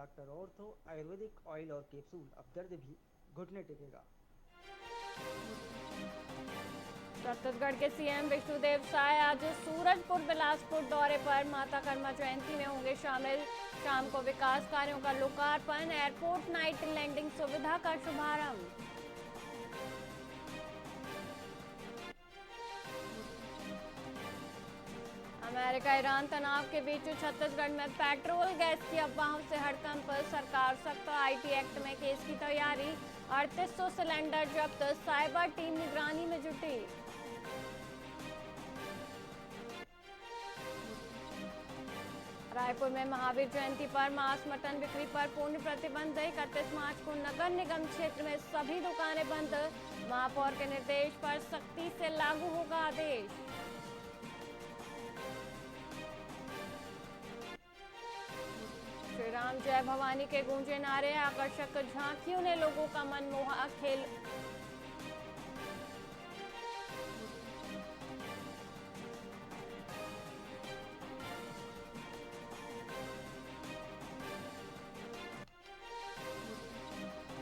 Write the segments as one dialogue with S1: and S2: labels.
S1: Doctor ortho Ayurvedic oil और capsule, अब दर्द भी घुटने टेकेगा।
S2: छत्तीसगढ़ के सीएम विष्णुदेव साय आज सूरजपुर बिलासपुर दौरे पर माता कर्मा जयंती में होंगे शामिल। शाम को विकास कार्यों का लोकार्पण, एयरपोर्ट नाइट लैंडिंग सुविधा का शुभारंभ। अमेरिका ईरान तनाव के बीच छत्तीसगढ़ में पेट्रोल गैस की अफवाहों से हड़कंप, सरकार सख्त आईटी एक्ट में केस की तैयारी। 3800 सिलेंडर जब्त, साइबर टीम निगरानी में जुटी। रायपुर में महावीर जयंती पर मांस मटन बिक्री पर पूर्ण प्रतिबंध। 31 मार्च को नगर निगम क्षेत्र में सभी दुकानें बंद। महापौर के निर्देश पर सख्ती से लागू होगा आदेश। श्री राम जय भवानी के गूंजे नारे, आकर्षक झांकियों ने लोगों का मन मोहा खेल।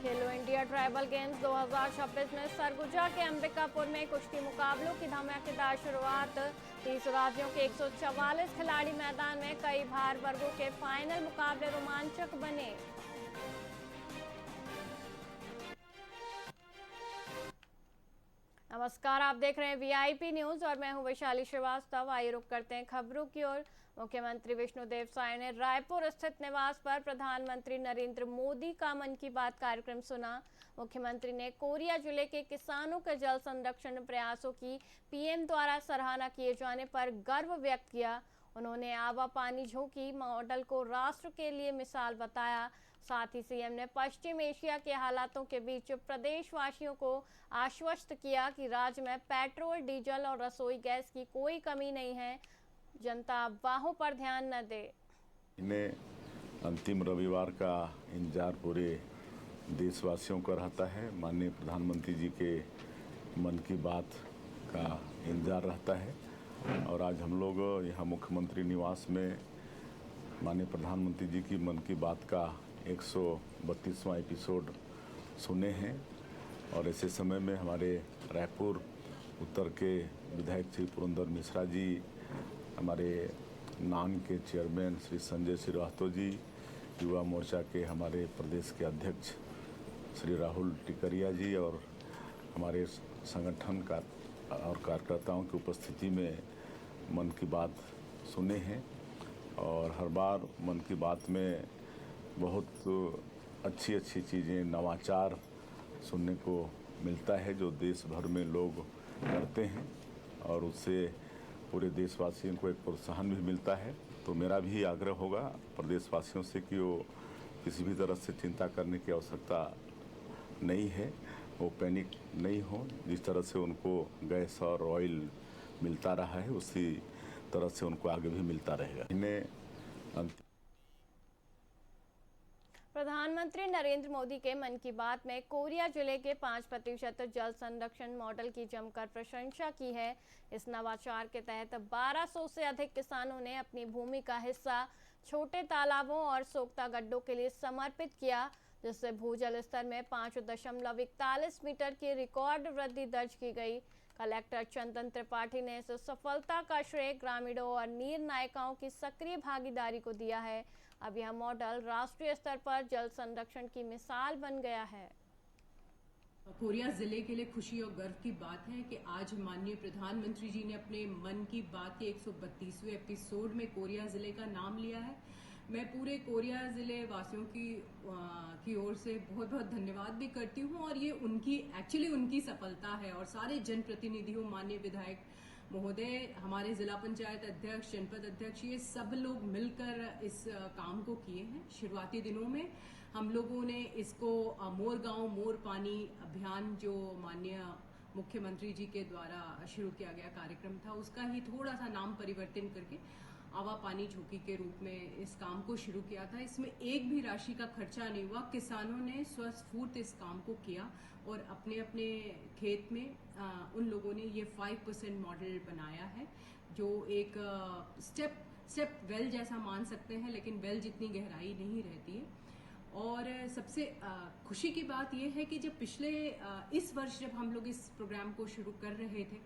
S2: खेलो इंडिया ट्राइबल गेम्स 2026 में सरगुजा के अंबिकापुर में कुश्ती मुकाबलों की धमाकेदार शुरुआत। 30 राज्यों के 144 खिलाड़ी मैदान में, कई भार वर्गों के फाइनल मुकाबले रोमांचक बने। नमस्कार, आप देख रहे हैं वीआईपी न्यूज और मैं हूं वैशाली श्रीवास्तव। आइए रुक करते हैं खबरों की ओर। मुख्यमंत्री विष्णुदेव साय ने रायपुर स्थित निवास पर प्रधानमंत्री नरेंद्र मोदी का मन की बात कार्यक्रम सुना। मुख्यमंत्री ने कोरिया जिले के किसानों के जल संरक्षण प्रयासों की पीएम द्वारा सराहना किए जाने पर गर्व व्यक्त किया। उन्होंने आवा पानी झोंकी मॉडल को राष्ट्र के लिए मिसाल बताया। साथ ही सीएम ने पश्चिम एशिया के हालातों के बीच प्रदेशवासियों को आश्वस्त किया कि राज्य में पेट्रोल, डीजल और रसोई गैस की कोई कमी नहीं है। जनता अफवाहों पर ध्यान न दे।
S3: अंतिम रविवार का इंतजार पूरे देशवासियों का रहता है। माननीय प्रधानमंत्री जी के मन की बात का इंतजार रहता है और आज हम लोग यहाँ मुख्यमंत्री निवास में माननीय प्रधानमंत्री जी की मन की बात का 132वां एपिसोड सुने हैं। और ऐसे समय में हमारे रायपुर उत्तर के विधायक श्री पुरंदर मिश्रा जी, हमारे नान के चेयरमैन श्री संजय श्रीवास्तव जी, युवा मोर्चा के हमारे प्रदेश के अध्यक्ष श्री राहुल टिकरिया जी और हमारे संगठन का और कार्यकर्ताओं की उपस्थिति में मन की बात सुने हैं। और हर बार मन की बात में बहुत अच्छी अच्छी चीज़ें, नवाचार सुनने को मिलता है जो देश भर में लोग करते हैं और उससे पूरे देशवासियों को एक प्रोत्साहन भी मिलता है। तो मेरा भी आग्रह होगा प्रदेशवासियों से कि वो किसी भी तरह से चिंता करने की आवश्यकता नहीं है, वो पैनिक नहीं हो। जिस तरह से उनको गैस और ऑयल मिलता रहा है उसी तरह से उनको आगे भी मिलता रहेगा। इन्हें
S2: प्रधानमंत्री नरेंद्र मोदी के मन की बात में कोरिया जिले के 5% जल संरक्षण मॉडल की जमकर प्रशंसा की है। इस नवाचार के तहत 1200 से अधिक किसानों ने अपनी भूमि का हिस्सा छोटे तालाबों और सोख्ता गड्ढों के लिए समर्पित किया, जिससे भूजल स्तर में 5.41 मीटर की रिकॉर्ड वृद्धि दर्ज की गई। कलेक्टर चंदन त्रिपाठी ने इस सफलता का श्रेय ग्रामीणों और निर्णायकों की सक्रिय भागीदारी को दिया है। अब यह मॉडल राष्ट्रीय स्तर पर जल संरक्षण की मिसाल बन गया है।
S4: कोरिया जिले के लिए खुशी और गर्व की बात है कि आज माननीय प्रधानमंत्री जी ने अपने मन की बात के 132वें एपिसोड में कोरिया जिले का नाम लिया है। मैं पूरे कोरिया जिले वासियों की ओर से बहुत बहुत धन्यवाद भी करती हूँ और ये उनकी सफलता है और सारे जनप्रतिनिधियों, माननीय विधायक महोदय, हमारे जिला पंचायत अध्यक्ष, जनपद अध्यक्ष, ये सब लोग मिलकर इस काम को किए हैं। शुरुआती दिनों में हम लोगों ने इसको मोर गांव मोर पानी अभियान जो माननीय मुख्यमंत्री जी के द्वारा शुरू किया गया कार्यक्रम था, उसका ही थोड़ा सा नाम परिवर्तन करके आवा पानी झोंकी के रूप में इस काम को शुरू किया था। इसमें एक भी राशि का खर्चा नहीं हुआ। किसानों ने स्वस्फूर्त इस काम को किया और अपने अपने खेत में उन लोगों ने ये 5% मॉडल बनाया है, जो एक स्टेप वेल जैसा मान सकते हैं, लेकिन वेल जितनी गहराई नहीं रहती है। और सबसे खुशी की बात यह है कि जब पिछले इस वर्ष जब हम लोग इस प्रोग्राम को शुरू कर रहे थे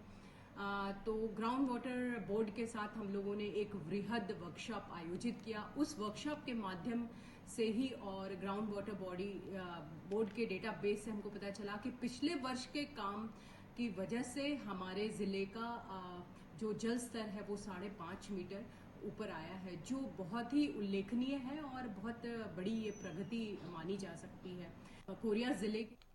S4: तो ग्राउंड वाटर बोर्ड के साथ हम लोगों ने एक वृहद वर्कशॉप आयोजित किया। उस वर्कशॉप के माध्यम से ही और ग्राउंड वाटर बॉडी बोर्ड के डेटाबेस से हमको पता चला कि पिछले वर्ष के काम की वजह से हमारे ज़िले का जो जल स्तर है वो 5.5 मीटर ऊपर आया है, जो बहुत ही उल्लेखनीय है और बहुत बड़ी ये प्रगति मानी जा सकती है। कोरिया जिले के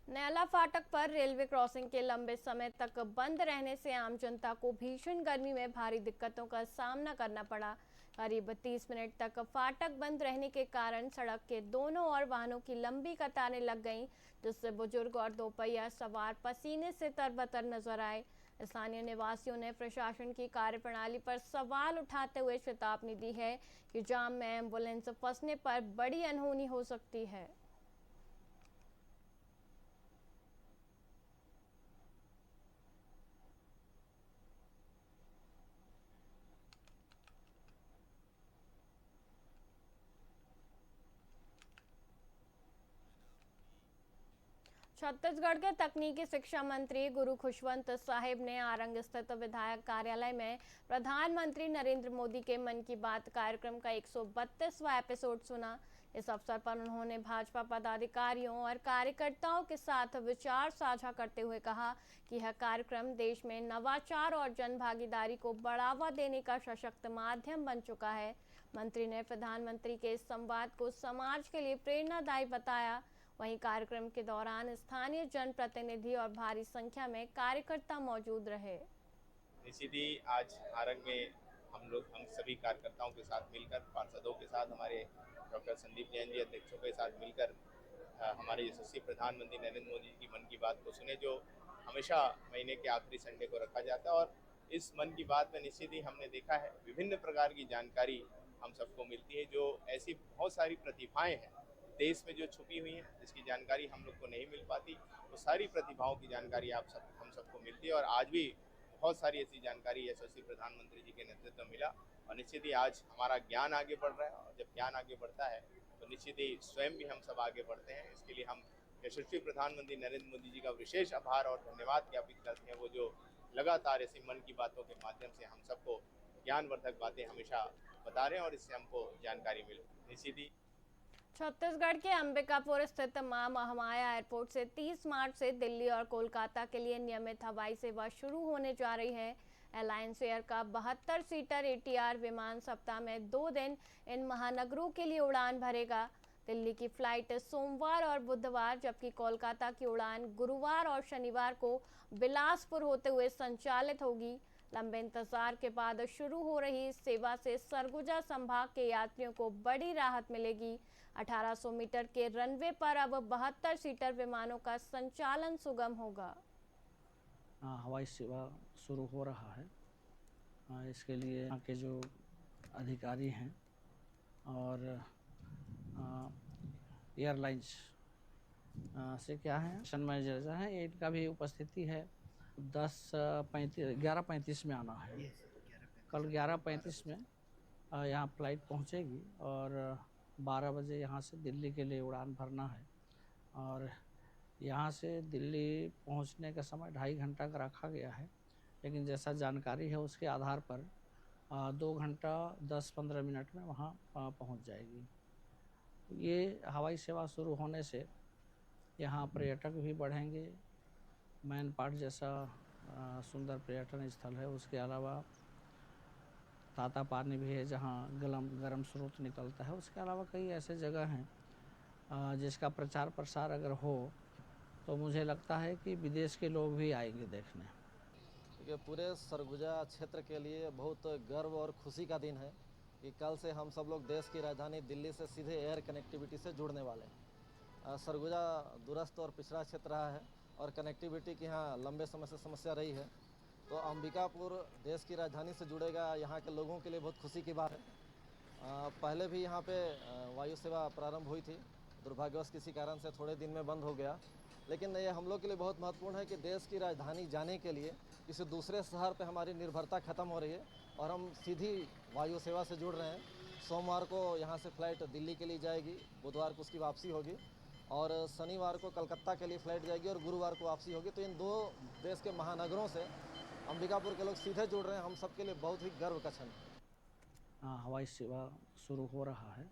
S2: नैला फाटक पर रेलवे क्रॉसिंग के लंबे समय तक बंद रहने से आम जनता को भीषण गर्मी में भारी दिक्कतों का सामना करना पड़ा। करीब 30 मिनट तक फाटक बंद रहने के कारण सड़क के दोनों ओर वाहनों की लंबी कतारें लग गईं, जिससे बुजुर्ग और दोपहिया सवार पसीने से तरबतर नजर आए। स्थानीय निवासियों ने प्रशासन की कार्यप्रणाली पर सवाल उठाते हुए चेतावनी दी है कि जाम में एम्बुलेंस फंसने पर बड़ी अनहोनी हो सकती है। छत्तीसगढ़ के तकनीकी शिक्षा मंत्री गुरु खुशवंत साहिब ने आरंग स्थित विधायक कार्यालय में प्रधानमंत्री नरेंद्र मोदी के मन की बात कार्यक्रम का 132वां एपिसोड सुना। इस अवसर पर उन्होंने भाजपा पदाधिकारियों और कार्यकर्ताओं के साथ विचार साझा करते हुए कहा कि यह कार्यक्रम देश में नवाचार और जनभागीदारी को बढ़ावा देने का सशक्त माध्यम बन चुका है। मंत्री ने प्रधानमंत्री के इस संवाद को समाज के लिए प्रेरणादायी बताया। वहीं कार्यक्रम के दौरान स्थानीय जनप्रतिनिधि और भारी संख्या में कार्यकर्ता मौजूद रहे।
S5: निशिदी आज आरंग में हम सभी कार्यकर्ताओं के साथ मिलकर, पार्षदों के साथ, हमारे डॉक्टर संदीप जैन जी अध्यक्षों के साथ मिलकर हमारे यशस्वी प्रधानमंत्री नरेंद्र मोदी जी की मन की बात को सुने, जो हमेशा महीने के आखिरी संडे को रखा जाता है। और इस मन की बात में निश्चित ही हमने देखा है विभिन्न प्रकार की जानकारी हम सबको मिलती है, जो ऐसी बहुत सारी प्रतिभाएं हैं देश में जो छुपी हुई हैं, जिसकी जानकारी हम लोग को नहीं मिल पाती, वो सारी प्रतिभाओं की जानकारी हम सबको मिलती है। और आज भी बहुत सारी ऐसी जानकारी यशस्वी प्रधानमंत्री जी के नेतृत्व में मिला। और निश्चित ही आज हमारा ज्ञान आगे बढ़ रहा है, और जब ज्ञान आगे बढ़ता है तो निश्चित ही स्वयं भी हम सब आगे बढ़ते हैं। इसके लिए हम यशस्वी प्रधानमंत्री नरेंद्र मोदी जी का विशेष आभार और धन्यवाद ज्ञापित करते हैं, वो जो लगातार ऐसी मन की बातों के माध्यम से हम सबको ज्ञानवर्धक बातें हमेशा बता रहे हैं और इससे हमको जानकारी मिले। निश्चित ही
S2: छत्तीसगढ़ के अंबिकापुर स्थित मां महामाया एयरपोर्ट से 30 मार्च से दिल्ली और कोलकाता के लिए नियमित हवाई सेवा शुरू होने जा रही है। एलायंस एयर का 72 सीटर ATR विमान सप्ताह में 2 दिन इन महानगरों के लिए उड़ान भरेगा। दिल्ली की फ्लाइट सोमवार और बुधवार, जबकि कोलकाता की उड़ान गुरुवार और शनिवार को बिलासपुर होते हुए संचालित होगी। लंबे इंतजार के बाद शुरू हो रही इस सेवा से सरगुजा संभाग के यात्रियों को बड़ी राहत मिलेगी। 1800 मीटर के रनवे पर अब 72 सीटर विमानों का संचालन सुगम होगा।
S6: हवाई सेवा शुरू हो रहा है। इसके लिए यहाँ के जो अधिकारी हैं और एयरलाइंस से क्या है मिशन मैनेजर हैं, इनका भी उपस्थिति है। 11:35 में आना है। कल 11:35 में यहाँ फ्लाइट पहुँचेगी और 12 बजे यहाँ से दिल्ली के लिए उड़ान भरना है। और यहाँ से दिल्ली पहुँचने का समय 2.5 घंटा का रखा गया है, लेकिन जैसा जानकारी है उसके आधार पर 2 घंटा 10-15 मिनट में वहाँ पहुँच जाएगी। ये हवाई सेवा शुरू होने से यहाँ पर्यटक भी बढ़ेंगे। मैन पार्ट जैसा सुंदर पर्यटन स्थल है, उसके अलावा ताता पानी भी है जहाँ गर्म स्रोत निकलता है। उसके अलावा कई ऐसे जगह हैं जिसका प्रचार प्रसार अगर हो तो मुझे लगता है कि विदेश के लोग भी आएंगे देखने।
S7: क्योंकि पूरे सरगुजा क्षेत्र के लिए बहुत गर्व और खुशी का दिन है कि कल से हम सब लोग देश की राजधानी दिल्ली से सीधे एयर कनेक्टिविटी से जुड़ने वाले हैं। सरगुजा दूरस्थ और पिछड़ा क्षेत्र रहा है और कनेक्टिविटी की यहाँ लंबे समय से समस्या रही है, तो अंबिकापुर देश की राजधानी से जुड़ेगा। यहाँ के लोगों के लिए बहुत खुशी की बात है। पहले भी यहाँ पे वायु सेवा प्रारंभ हुई थी, दुर्भाग्यवश किसी कारण से थोड़े दिन में बंद हो गया, लेकिन ये हम लोग के लिए बहुत महत्वपूर्ण है कि देश की राजधानी जाने के लिए किसी दूसरे शहर पे हमारी निर्भरता खत्म हो रही है और हम सीधी वायु सेवा से जुड़ रहे हैं। सोमवार को यहाँ से फ़्लाइट दिल्ली के लिए जाएगी, बुधवार को उसकी वापसी होगी और शनिवार को कलकत्ता के लिए फ़्लाइट जाएगी और गुरुवार को वापसी होगी। तो इन दो देश के महानगरों से अंबिकापुर के लोग सीधे जुड़ रहे हैं, हम सब के लिए बहुत ही गर्व का क्षण है।
S6: हवाई सेवा शुरू हो रहा है।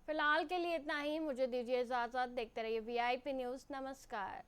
S2: फिलहाल के लिए इतना ही, मुझे दीजिए इजाजत। देखते रहिए VIP न्यूज़। नमस्कार।